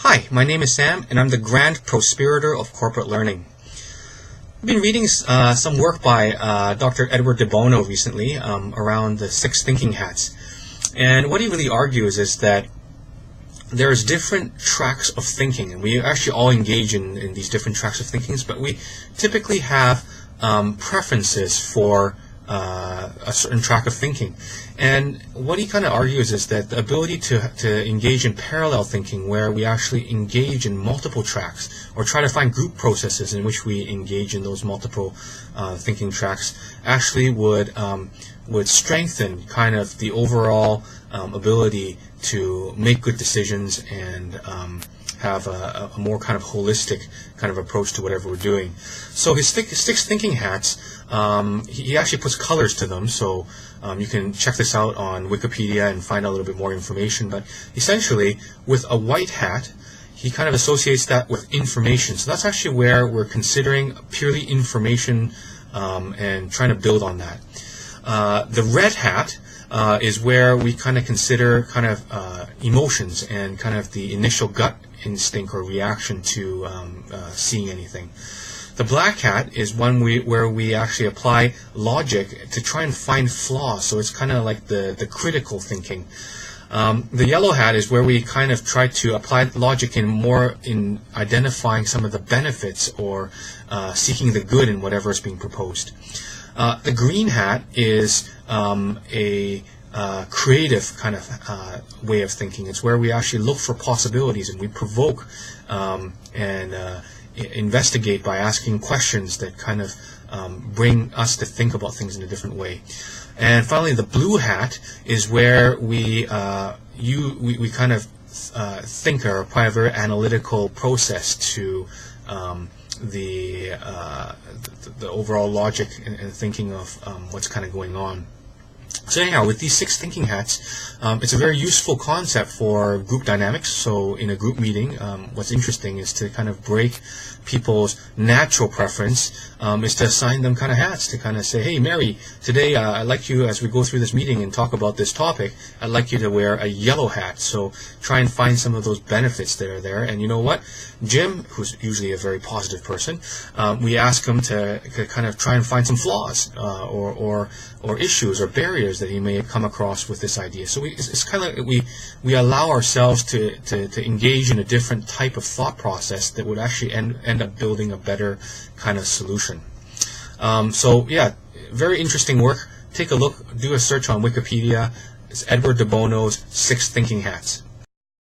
Hi, my name is Sam, and I'm the Grand Prosperator of Corporate Learning. I've been reading some work by Dr. Edward de Bono recently around the 6 thinking hats. And what he really argues is that there's different tracks of thinking, and we actually all engage in these different tracks of thinking, but we typically have preferences for a certain track of thinking. And what he kind of argues is that the ability to engage in parallel thinking, where we actually engage in multiple tracks or try to find group processes in which we engage in those multiple thinking tracks, actually would strengthen kind of the overall ability to make good decisions and have a more kind of holistic kind of approach to whatever we're doing. So his 6 thinking hats, he actually puts colors to them, so you can check this out on Wikipedia and find out a little bit more information. But essentially, with a white hat, he kind of associates that with information. So that's actually where we're considering purely information and trying to build on that. The red hat is where we kind of consider kind of emotions and kind of the initial gut instinct or reaction to seeing anything. The black hat is one where we actually apply logic to try and find flaws, so it's kind of like the critical thinking. The yellow hat is where we kind of try to apply logic in identifying some of the benefits or seeking the good in whatever is being proposed. The green hat is a creative kind of way of thinking. It's where we actually look for possibilities and we provoke and investigate by asking questions that kind of bring us to think about things in a different way. And finally, the blue hat is where we kind of think or apply a very analytical process to the overall logic and thinking of what's kind of going on. So anyhow, with these 6 thinking hats, it's a very useful concept for group dynamics. So in a group meeting, what's interesting is to kind of break people's natural preference is to assign them kind of hats, to kind of say, hey, Mary, today I'd like you, as we go through this meeting and talk about this topic, I'd like you to wear a yellow hat. So try and find some of those benefits that are there. And you know what? Jim, who's usually a very positive person, we ask him to kind of try and find some flaws or issues or barriers that he may have come across with this idea. So it's kind of like we allow ourselves to engage in a different type of thought process that would actually end up building a better kind of solution. So yeah, very interesting work. Take a look, do a search on Wikipedia. It's Edward de Bono's 6 thinking hats.